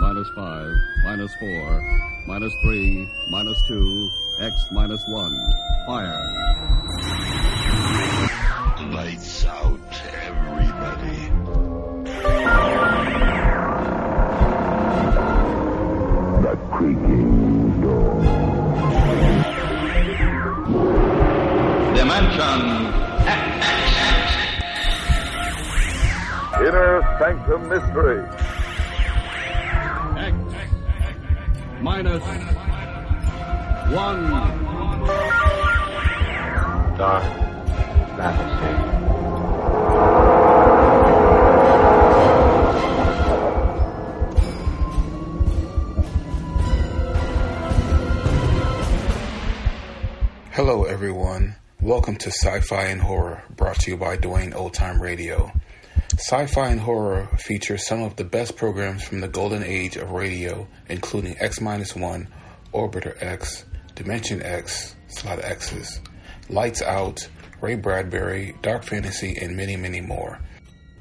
minus 5, minus 4, minus 3, minus 2, X minus 1. Fire. Lights out, everybody. The creaking door. Dimension X. Inner Sanctum Mystery. X minus 1. Dark fantasy. Hello everyone, welcome to Sci-Fi and Horror, brought to you by Dwayne Old Time Radio. Sci-Fi and Horror features some of the best programs from the golden age of radio, including X-1, Orbiter X, Dimension X, it's a lot of X's, Lights Out, Ray Bradbury, Dark Fantasy, and many, many more.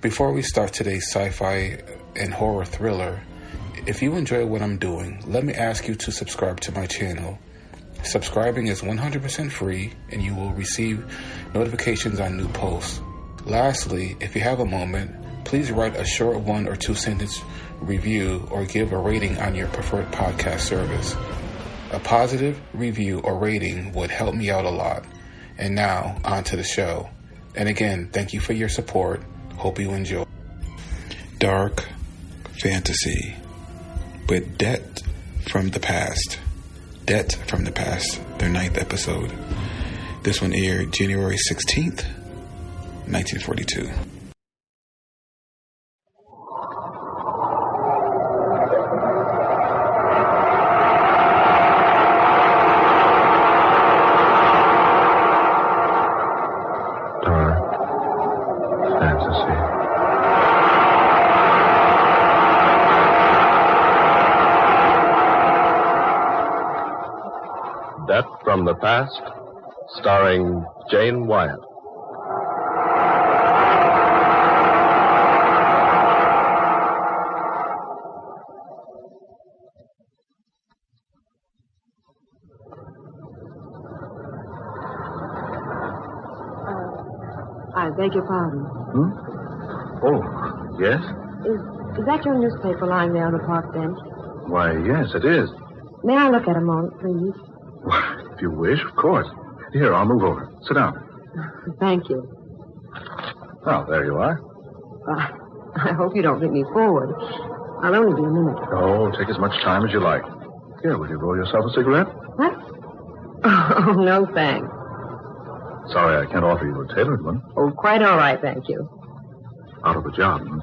Before we start today's sci-fi and horror thriller, if you enjoy what I'm doing, let me ask you to subscribe to my channel. Subscribing is 100% free, and you will receive notifications on new posts. Lastly, if you have a moment, please write a short 1 or 2 sentence review or give a rating on your preferred podcast service. A positive review or rating would help me out a lot. And now, on to the show. And again, thank you for your support. Hope you enjoy. Dark Fantasy with Debt from the Past. Debt from the Past, their 9th episode. This one aired January 16th, 1942. Dark fantasy. Death from the Past, starring Jane Wyatt. I beg your pardon. Oh, yes? Is that your newspaper lying there on the park bench? Why, yes, it is. May I look at a moment, please? Why, if you wish, of course. Here, I'll move over. Sit down. Thank you. Oh, there you are. I hope you don't bring me forward. I'll only be a minute. Oh, take as much time as you like. Here, will you roll yourself a cigarette? What? Oh, no, thanks. Sorry, I can't offer you a tailored one. Oh, quite all right, thank you. Out of a job, hmm?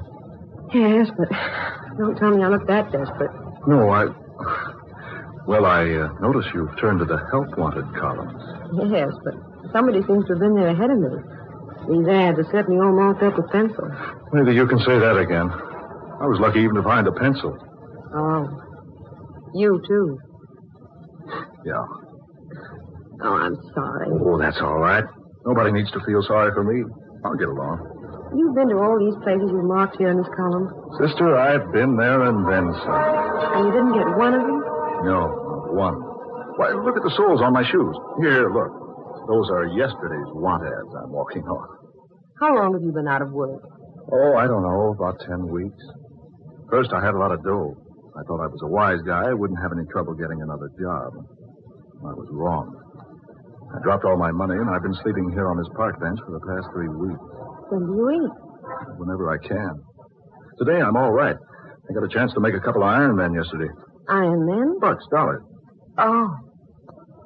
Yes, but don't tell me I look that desperate. No, Well, I notice you've turned to the help wanted columns. Yes, but somebody seems to have been there ahead of me. These ads are certainly all marked up with pencil. Maybe you can say that again. I was lucky even to find a pencil. Oh. You, too. Yeah. Oh, I'm sorry. Oh, that's all right. Nobody needs to feel sorry for me. I'll get along. You've been to all these places you marked here in this column. Sister, I've been there and then some. And you didn't get one of them? No, not one. Why, look at the soles on my shoes. Here, look. Those are yesterday's want ads I'm walking on. How long have you been out of work? Oh, I don't know, about 10 weeks. First, I had a lot of dough. I thought I was a wise guy. I wouldn't have any trouble getting another job. I was wrong. I dropped all my money, and I've been sleeping here on this park bench for the past 3 weeks. When do you eat? Whenever I can. Today, I'm all right. I got a chance to make a couple of Iron Men yesterday. Iron Men? Bucks, dollars. Oh.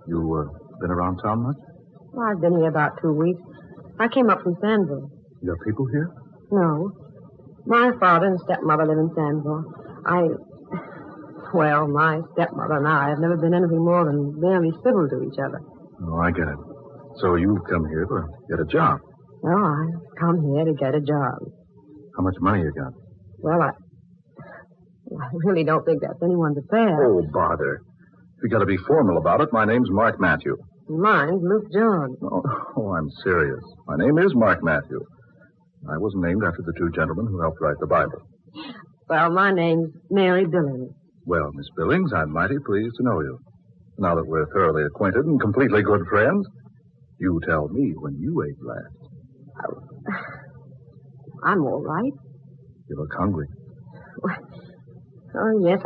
You, been around town much? Well, I've been here about 2 weeks. I came up from Sandville. You got people here? No. My father and stepmother live in Sandville. Well, my stepmother and I have never been anything more than barely civil to each other. Oh, I get it. So you've come here to get a job? Well, I've come here to get a job. How much money you got? Well, I really don't think that's anyone's affair. Oh, bother. If you got to be formal about it, my name's Mark Matthew. Mine's Luke John. Oh, I'm serious. My name is Mark Matthew. I was named after the two gentlemen who helped write the Bible. Well, my name's Mary Billings. Well, Miss Billings, I'm mighty pleased to know you. Now that we're thoroughly acquainted and completely good friends, you tell me when you ate last. I'm all right. You look hungry. Oh, yes,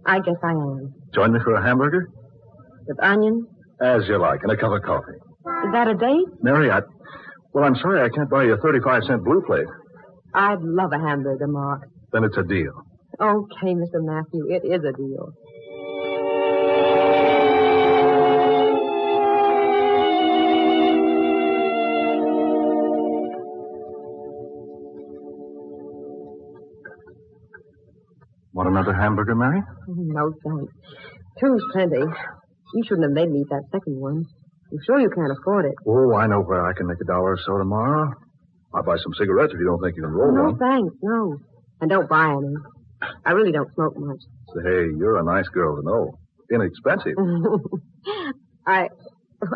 I guess I am. Join me for a hamburger? With onions? As you like, and a cup of coffee. Is that a date? Mary, I'm sorry I can't buy you a 35-cent blue plate. I'd love a hamburger, Mark. Then it's a deal. Okay, Mr. Matthew, it is a deal. Want another hamburger, Mary? No, thanks. Two's plenty. You shouldn't have made me eat that second one. I'm sure you can't afford it. Oh, I know where I can make $1 or so tomorrow. I'll buy some cigarettes if you don't think you can roll No, one. thanks, no. And don't buy any. I really don't smoke much. Say, you're a nice girl to know. Inexpensive. I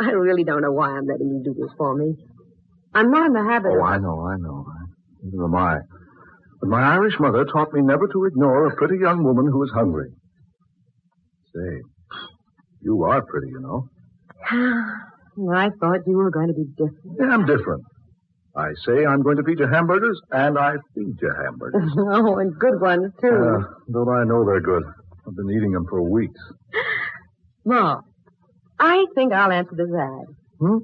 really don't know why I'm letting you do this for me. I'm not in the habit of... Oh, I know. Neither am I. But my Irish mother taught me never to ignore a pretty young woman who is hungry. Say, you are pretty, you know. I thought you were going to be different. Yeah, I'm different. I say I'm going to feed you hamburgers, and I feed you hamburgers. Oh, and good ones, too. Don't I know they're good. I've been eating them for weeks. Ma, I think I'll answer this ad. Hmm?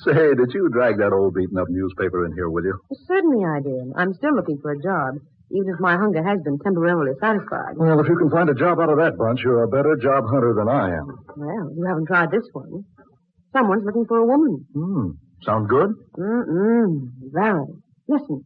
Say, did you drag that old beaten-up newspaper in here with you? Certainly I did. I'm still looking for a job, even if my hunger has been temporarily satisfied. Well, if you can find a job out of that bunch, you're a better job hunter than I am. Well, you haven't tried this one. Someone's looking for a woman. Sound good? Very. Listen.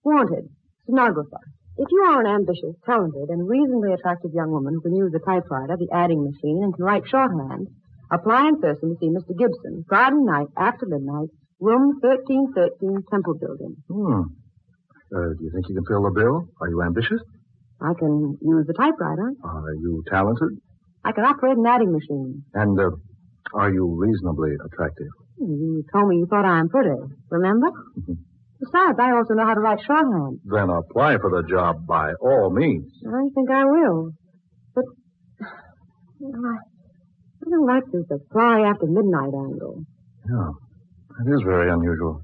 Wanted. Stenographer. If you are an ambitious, talented, and reasonably attractive young woman who can use the typewriter, the adding machine, and can write shorthand, apply in person to see Mr. Gibson, Friday night after midnight, room 1313, Temple Building. Do you think you can fill the bill? Are you ambitious? I can use the typewriter. Are you talented? I can operate an adding machine. And, are you reasonably attractive? You told me you thought I'm pretty, remember? Besides, I also know how to write shorthand. Then apply for the job by all means. I think I will. But, I don't like this apply after midnight angle. Yeah, that is very unusual.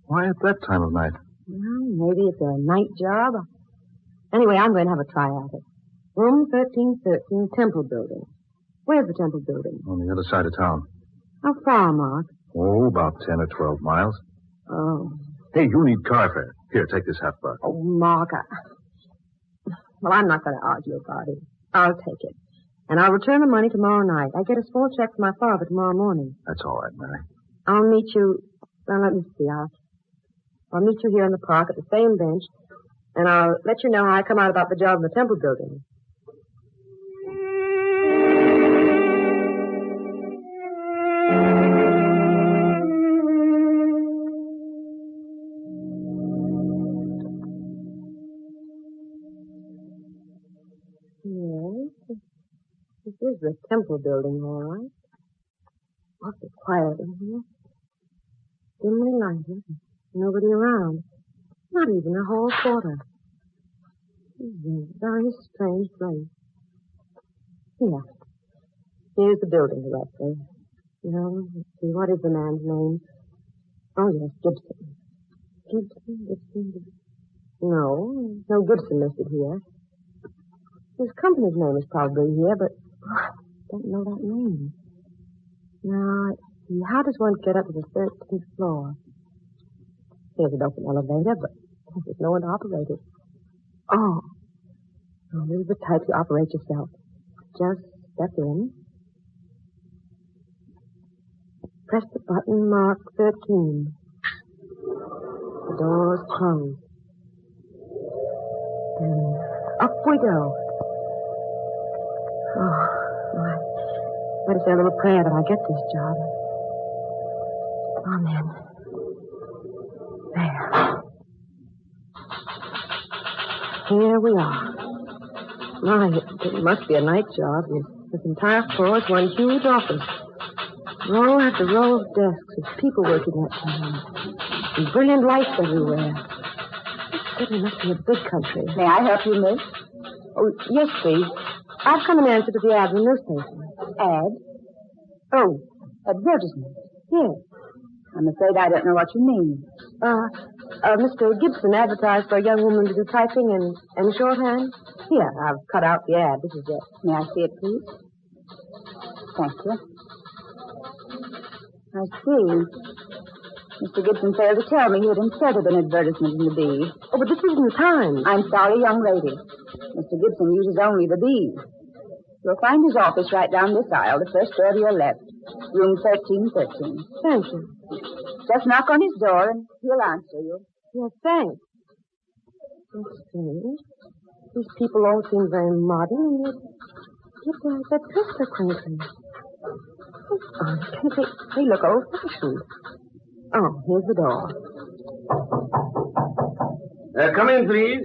Why at that time of night? Well, maybe it's a night job. Anyway, I'm going to have a try at it. Room 1313, Temple Building. Where's the Temple Building? On the other side of town. How far, Mark? Oh, about 10 or 12 miles. Oh. Hey, you need car fare. Here, take this $50. Oh, Mark, well, I'm not going to argue about it. I'll take it. And I'll return the money tomorrow night. I get a small check from my father tomorrow morning. That's all right, Mary. I'll meet you... Well, let me see. I'll meet you here in the park at the same bench, and I'll let you know how I come out about the job in the Temple Building. Yes, this is the Temple Building, all right. Awfully quiet in here. Dimly lighted. Nobody around. Not even a hall porter. This is a very strange place. Here. Here's the building directory. No, let's see, what is the man's name? Oh, yes, Gibson. Gibson. No, there's no Gibson listed here. His company's name is probably here, but I don't know that name. Now, let's see, how does one get up to the 13th floor? Here's an open elevator, but there's no one to operate it. Oh, this is the type you operate yourself. Just step in. Press the button marked 13. The door's closed. And up we go. Oh, I better say a little prayer that I get this job. Amen. There. Here we are. My, it must be a night job. This entire floor is one huge office. Row after row of desks with people working at them. And brilliant lights everywhere. It certainly must be a big country. May I help you, miss? Oh, yes, please. I've come in answer to the ad in the newspaper. Ad? Oh, advertisement. Yes. I'm afraid I don't know what you mean. Mr. Gibson advertised for a young woman to do typing and shorthand. Here, I've cut out the ad. This is it. May I see it, please? Thank you. I see. Mr. Gibson failed to tell me he had inserted an advertisement in the Bee. Oh, but this isn't the time. I'm sorry, young lady. Mr. Gibson uses only the Bee. You'll find his office right down this aisle, the first door to your left. Room 1313. Thank you. Just knock on his door and he'll answer you. Yes, thanks. It's strange. These people all seem very modern, and yet their dress are quaint. They look old-fashioned. Oh, here's the door. Come in, please.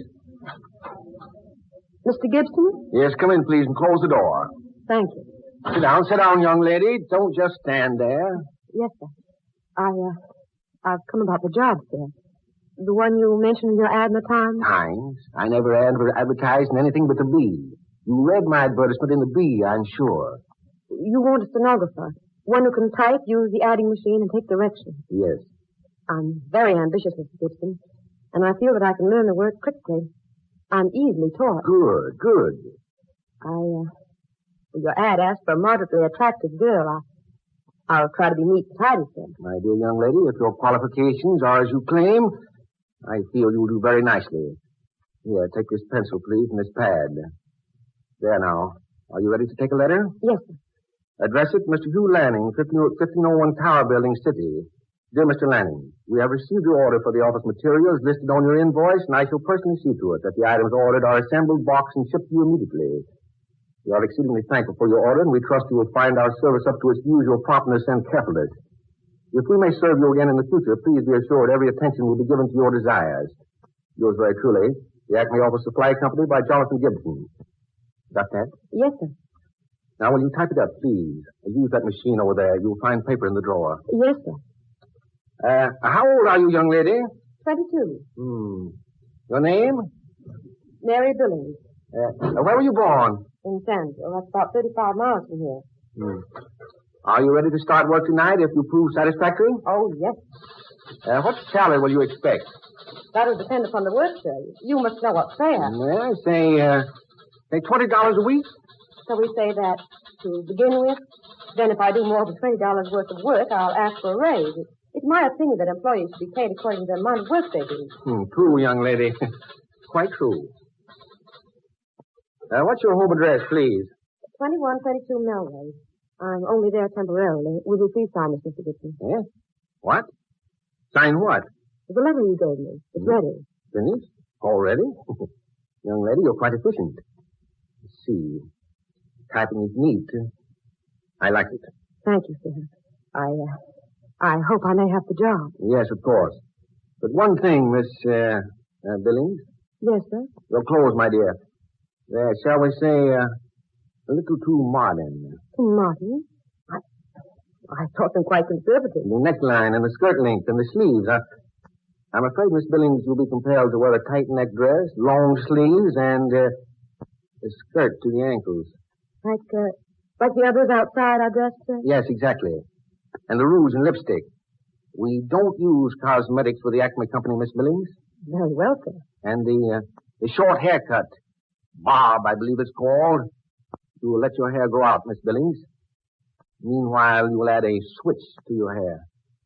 Mr. Gibson? Yes, come in, please, and close the door. Thank you. Sit down, young lady. Don't just stand there. Yes, sir. I've come about the job, sir. The one you mentioned in your ad in the Times? Times? I never advertised in anything but the Bee. You read my advertisement in the Bee, I'm sure. You want a stenographer. One who can type, use the adding machine, and take directions. Yes. I'm very ambitious, Mr. Gibson, and I feel that I can learn the work quickly. I'm easily taught. Good. Your ad asked for a moderately attractive girl. I'll try to be neat and tidy, sir. My dear young lady, if your qualifications are as you claim, I feel you'll do very nicely. Here, take this pencil, please, and this pad. There now. Are you ready to take a letter? Yes, sir. Address it, Mr. Hugh Lanning, 1501 Tower Building, City. Dear Mr. Lanning, we have received your order for the office materials listed on your invoice, and I shall personally see to it that the items ordered are assembled, boxed, and shipped to you immediately. We are exceedingly thankful for your order, and we trust you will find our service up to its usual promptness and carefulness. If we may serve you again in the future, please be assured every attention will be given to your desires. Yours very truly, the Acme Office Supply Company by Jonathan Gibson. Got that? Yes, sir. Now, will you type it up, please? Use that machine over there. You'll find paper in the drawer. Yes, sir. How old are you, young lady? 22. Your name? Mary Billings. Where were you born? In Sandville. That's about 35 miles from here. Are you ready to start work tonight if you prove satisfactory? Oh, yes. What salary will you expect? That'll depend upon the work, sir. You must know what's fair. Say $20 a week. So we say that to begin with. Then if I do more than $20 worth of work, I'll ask for a raise. It's my opinion that employees should be paid according to the amount of work they do. True, young lady. Quite true. What's your home address, please? 2122 Melrose. I'm only there temporarily. Will you please sign this, Mr. Gibson? Yes? What? Sign what? The letter you gave me. It's ready. Finished? Already? Young lady, you're quite efficient. Let's see. Typing is neat. I like it. Thank you, sir. I hope I may have the job. Yes, of course. But one thing, Miss Billings. Yes, sir? Your clothes, my dear. They're, shall we say, a little too modern. Too modern? I thought them quite conservative. The neckline and the skirt length and the sleeves. I'm afraid, Miss Billings, you'll be compelled to wear a tight neck dress, long sleeves, and a skirt to the ankles. Like the others outside I dressed, sir? Yes, exactly. And the rouge and lipstick. We don't use cosmetics for the Acme Company, Miss Billings. Very well, sir. And the short haircut. Bob, I believe it's called. You will let your hair grow out, Miss Billings. Meanwhile, you will add a switch to your hair.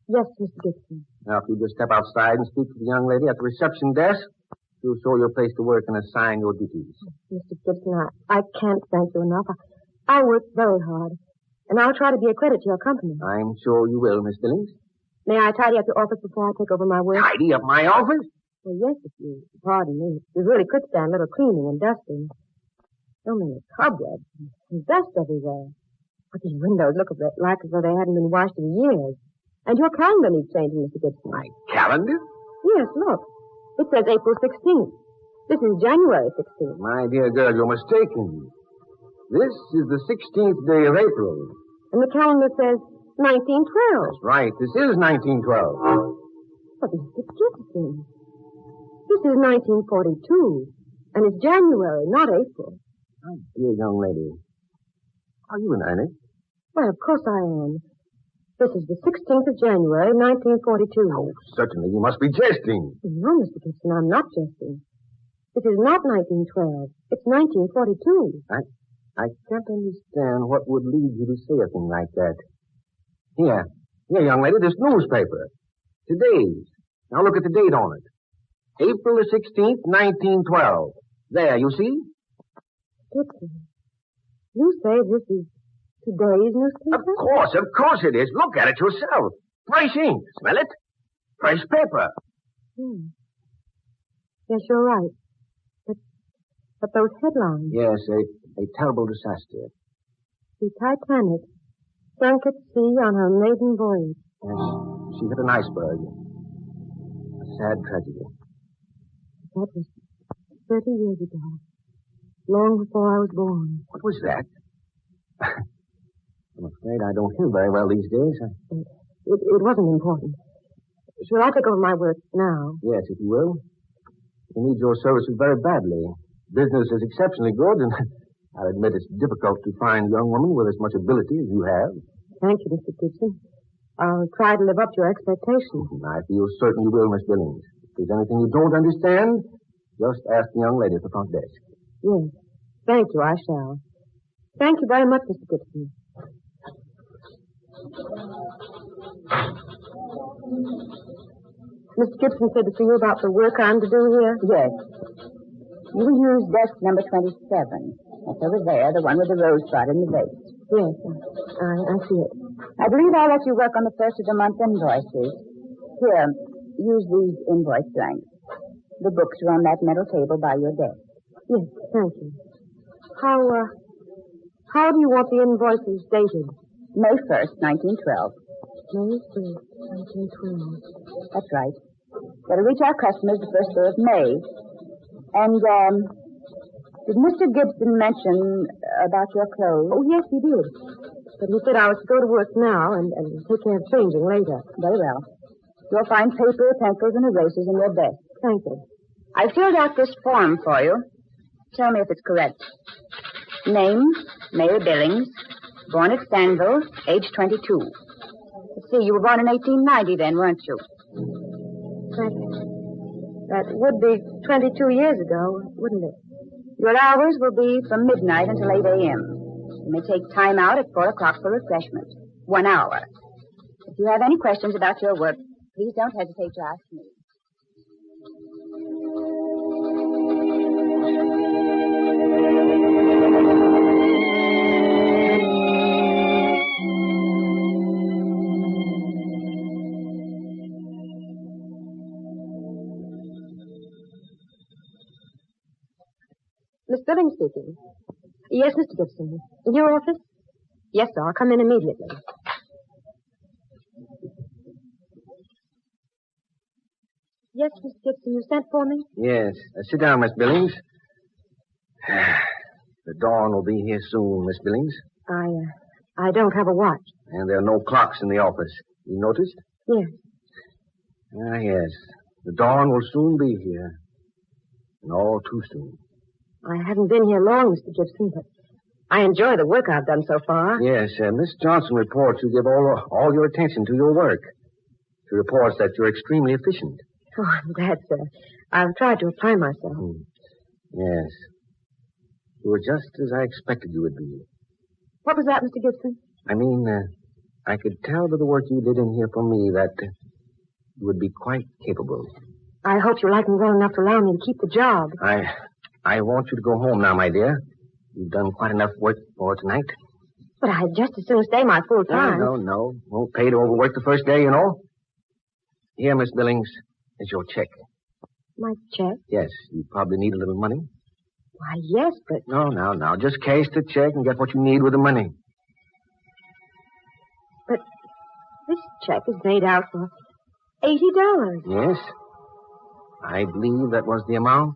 Yes, Mr. Gibson. Now, if you just step outside and speak to the young lady at the reception desk, she'll show your place to work and assign your duties. Mr. Gibson, I can't thank you enough. I work very hard, and I'll try to be a credit to your company. I'm sure you will, Miss Billings. May I tidy up your office before I take over my work? Tidy up my office? Well, yes, if you pardon me. You really could stand a little cleaning and dusting. So many cobwebs and dust everywhere. But these windows look like as though they hadn't been washed in years. And your calendar needs changing, Mr. Gibson. My calendar? Yes, look. It says April 16th. This is January 16th. My dear girl, you're mistaken. This is the 16th day of April. And the calendar says 1912. That's right. This is 1912. But Mr. Gibson, this is 1942. And it's January, not April. My dear young lady. Are you in earnest? Why, of course I am. This is the 16th of January, 1942. Oh, certainly. You must be jesting. No, Mr. Gibson, I'm not jesting. It is not 1912. It's 1942. I can't understand what would lead you to say a thing like that. Here, young lady, this newspaper. Today's. Now look at the date on it. April the 16th, 1912. There, you see? Gibson, you say this is today's newspaper? Of course it is. Look at it yourself. Fresh ink. Smell it? Fresh paper. Yes, you're right. But those headlines. Yes, a terrible disaster. The Titanic sank at sea on her maiden voyage. Yes, she hit an iceberg. A sad tragedy. That was 30 years ago. Long before I was born. What was that? I'm afraid I don't hear very well these days. It wasn't important. Shall I take over my work now? Yes, if you will. We need your services very badly. Business is exceptionally good, and I'll admit it's difficult to find a young woman with as much ability as you have. Thank you, Mr. Gibson. I'll try to live up to your expectations. I feel certain you will, Miss Billings. If there's anything you don't understand, just ask the young lady at the front desk. Yes. Thank you, I shall. Thank you very much, Mr. Gibson. Mr. Gibson said to see you about the work I'm to do here? Yes. You will use desk number 27. That's over there, the one with the rosebud in the vase. Yes, I see it. I believe I'll let you work on the first of the month invoices. Here, use these invoice blanks. The books are on that metal table by your desk. Yes, thank you. How do you want the invoices dated? May 1st, 1912. May 1st, 1912. That's right. That'll reach our customers the first day of May. And, did Mr. Gibson mention about your clothes? Oh, yes, he did. But he said I was to go to work now and take care of changing later. Very well. You'll find paper, pencils, and erasers in your desk. Thank you. I filled out this form for you. Tell me if it's correct. Name, Mary Billings. Born at Stanville, age 22. Let's see, you were born in 1890 then, weren't you? That would be 22 years ago, wouldn't it? Your hours will be from midnight until 8 a.m. You may take time out at 4 o'clock for refreshment. 1 hour. If you have any questions about your work, please don't hesitate to ask me. Miss Billings speaking. Yes, Mr. Gibson. In your office? Yes, sir. I'll come in immediately. Yes, Mr. Gibson, you sent for me? Yes. Sit down, Miss Billings. The dawn will be here soon, Miss Billings. I don't have a watch. And there are no clocks in the office. You noticed? Yes. Yes. The dawn will soon be here. And all too soon. I haven't been here long, Mr. Gibson, but I enjoy the work I've done so far. Yes, Miss Johnson reports you give all your attention to your work. She reports that you're extremely efficient. Oh, I'm glad, sir. I've tried to apply myself. Yes. You were just as I expected you would be. What was that, Mr. Gibson? I mean, I could tell by the work you did in here for me that you would be quite capable. I hope you like me well enough to allow me to keep the job. I want you to go home now, my dear. You've done quite enough work for tonight. But I'd just as soon stay my full time. No. Won't pay to overwork the first day, you know. Here, Miss Billings, is your check. My check? Yes, you probably need a little money. Why, yes, but... No. Just cash the check and get what you need with the money. But this check is made out for $80. Yes. I believe that was the amount,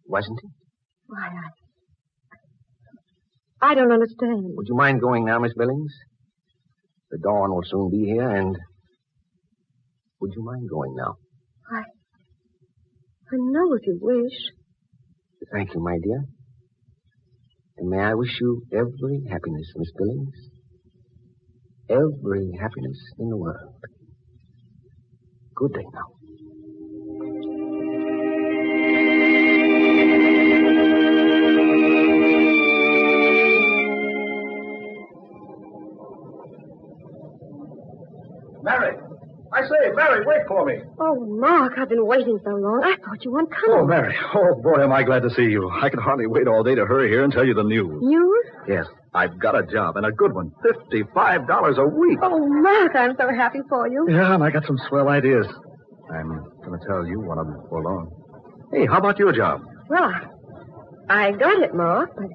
wasn't it? Why, I don't understand. Would you mind going now, Miss Billings? The dawn will soon be here, and would you mind going now? I know if you wish. Thank you, my dear. And may I wish you every happiness, Miss Billings. Every happiness in the world. Good day now. Mary! I say, Mary, wait for me. Oh, Mark, I've been waiting so long. I thought you weren't coming. Oh, Mary. Oh, boy, am I glad to see you. I can hardly wait all day to hurry here and tell you the news. News? Yes, I've got a job, and a good one. $55 a week. Oh, Mark, I'm so happy for you. Yeah, and I got some swell ideas. I'm going to tell you one of them before long. Hey, how about your job? Well, I got it, Mark, but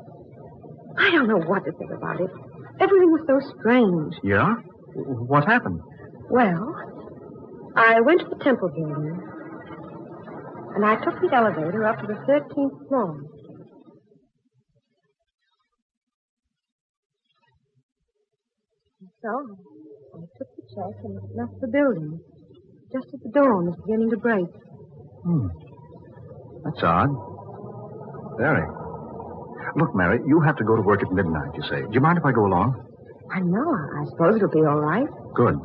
I don't know what to think about it. Everything was so strange. Yeah? What happened? Well, I went to the Temple building, and I took the elevator up to the 13th floor. And so, I took the check and left the building, just as the dawn was beginning to break. That's odd. Very. Look, Mary, you have to go to work at midnight, you say. Do you mind if I go along? I know. I suppose it'll be all right. Good.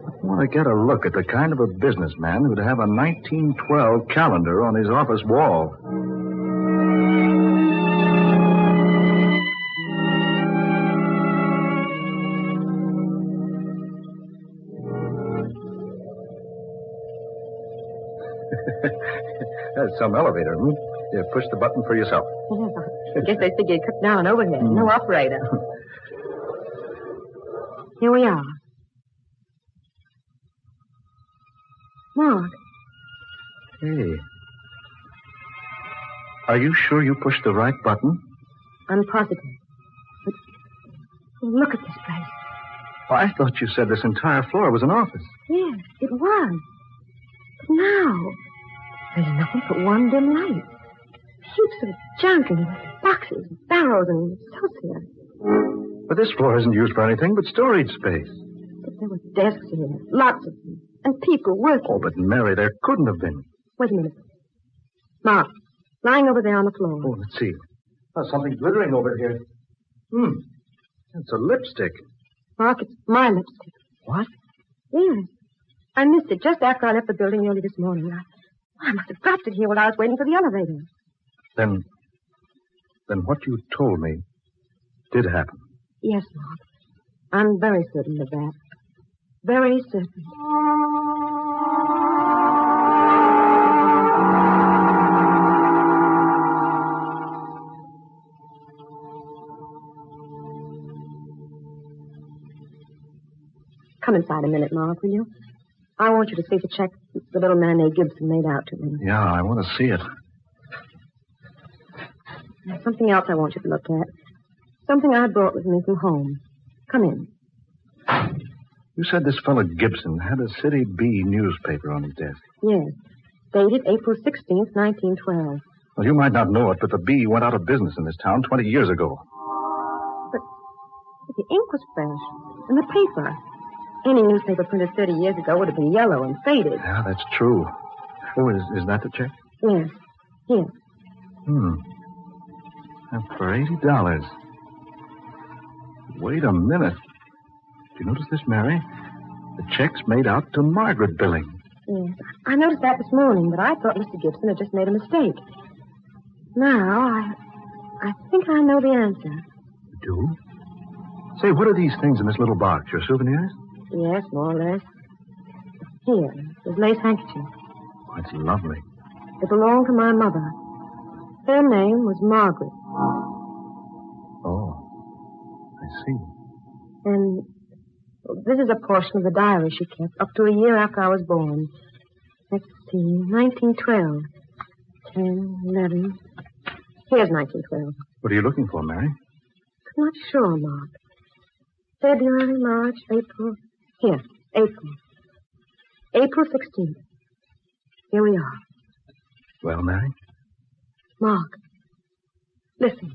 I want to get a look at the kind of a businessman who'd have a 1912 calendar on his office wall. That's some elevator, hmm? Yeah, push the button for yourself. I guess they figured cut down overhead. No operator. Here we are. Mark. Hey. Are you sure you pushed the right button? I'm positive. But look at this place. Well, I thought you said this entire floor was an office. Yes, it was. But now, there's nothing but one dim light. Heaps of junk and boxes, barrels, and stuff here. But this floor isn't used for anything but storage space. But there were desks here, lots of them, and people working. Oh, but Mary, there couldn't have been. Wait a minute. Mark, lying over there on the floor. Oh, let's see. Oh, something glittering over here. It's a lipstick. Mark, it's my lipstick. What? Yes. I missed it just after I left the building early this morning. I must have dropped it here while I was waiting for the elevator. Then what you told me did happen. Yes, Mark. I'm very certain of that. Very certain. Come inside a minute, Mark, will you? I want you to see the check the little man named Gibson made out to me. Yeah, I want to see it. There's something else I want you to look at. Something I brought with me from home. Come in. You said this fellow Gibson had a City B newspaper on his desk. Yes. Dated April 16th, 1912. Well, you might not know it, but the B went out of business in this town 20 years ago. But the ink was fresh. And the paper. Any newspaper printed 30 years ago would have been yellow and faded. Yeah, that's true. Oh, is that the check? Yes. Here. And for $80. Wait a minute. Do you notice this, Mary? The check's made out to Margaret Billings. Yes. I noticed that this morning, but I thought Mr. Gibson had just made a mistake. Now, I think I know the answer. You do? Say, what are these things in this little box? Your souvenirs? Yes, more or less. Here, this lace handkerchief. Oh, it's lovely. It belonged to my mother. Her name was Margaret. Oh, I see. And this is a portion of the diary she kept up to a year after I was born. Let's see, 1912. 10, 11. Here's 1912. What are you looking for, Mary? I'm not sure, Mark. February, March, April. Here, April. April 16th. Here we are. Well, Mary? Mark, listen.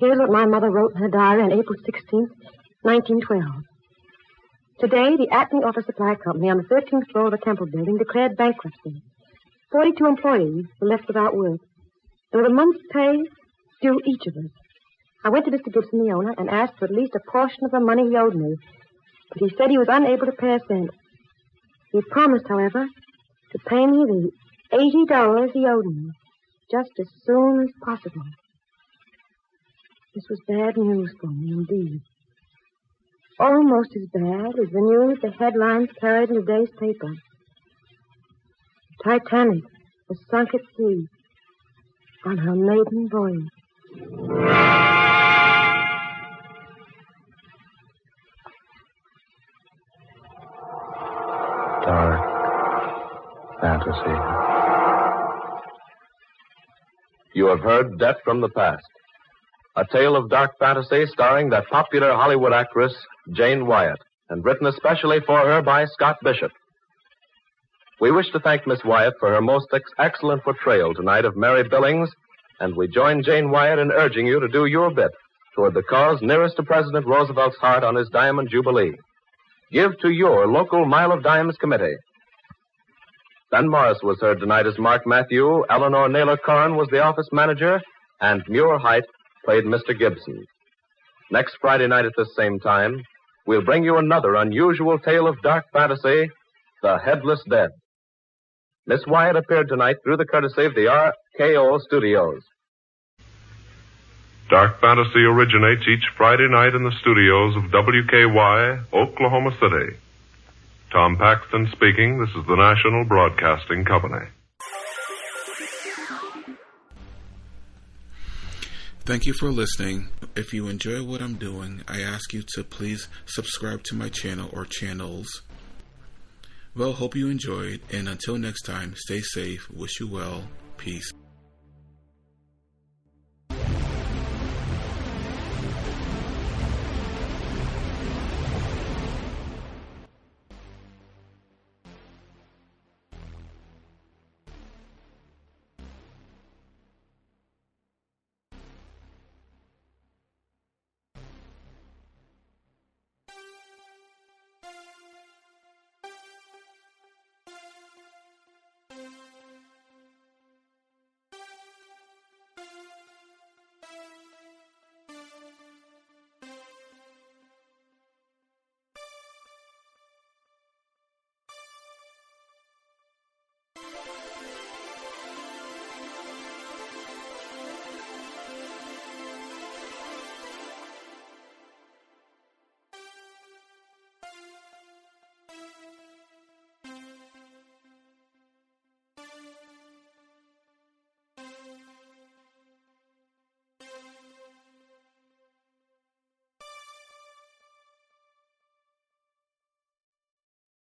Here's what my mother wrote in her diary on April 16th, 1912. Today, the Acme Office Supply Company on the 13th floor of the Temple building declared bankruptcy. 42 employees were left without work. There was a month's pay due each of us. I went to Mr. Gibson, the owner, and asked for at least a portion of the money he owed me. But he said he was unable to pay a cent. He promised, however, to pay me the $80 he owed me just as soon as possible. This was bad news for me, indeed. Almost as bad as the news the headlines carried in today's paper. The Titanic was sunk at sea on her maiden voyage. Dark fantasy. You have heard Death from the Past, a tale of dark fantasy starring that popular Hollywood actress, Jane Wyatt, and written especially for her by Scott Bishop. We wish to thank Miss Wyatt for her most excellent portrayal tonight of Mary Billings, and we join Jane Wyatt in urging you to do your bit toward the cause nearest to President Roosevelt's heart on his Diamond Jubilee. Give to your local Mile of Dimes committee. Ben Morris was heard tonight as Mark Matthew, Eleanor Naylor Curran was the office manager, and Muir Height played Mr. Gibson. Next Friday night at this same time, we'll bring you another unusual tale of dark fantasy, The Headless Dead. Miss Wyatt appeared tonight through the courtesy of the RKO Studios. Dark Fantasy originates each Friday night in the studios of WKY, Oklahoma City. Tom Paxton speaking. This is the National Broadcasting Company. Thank you for listening. If you enjoy what I'm doing, I ask you to please subscribe to my channel or channels. Well, hope you enjoyed, and until next time, stay safe, wish you well, peace.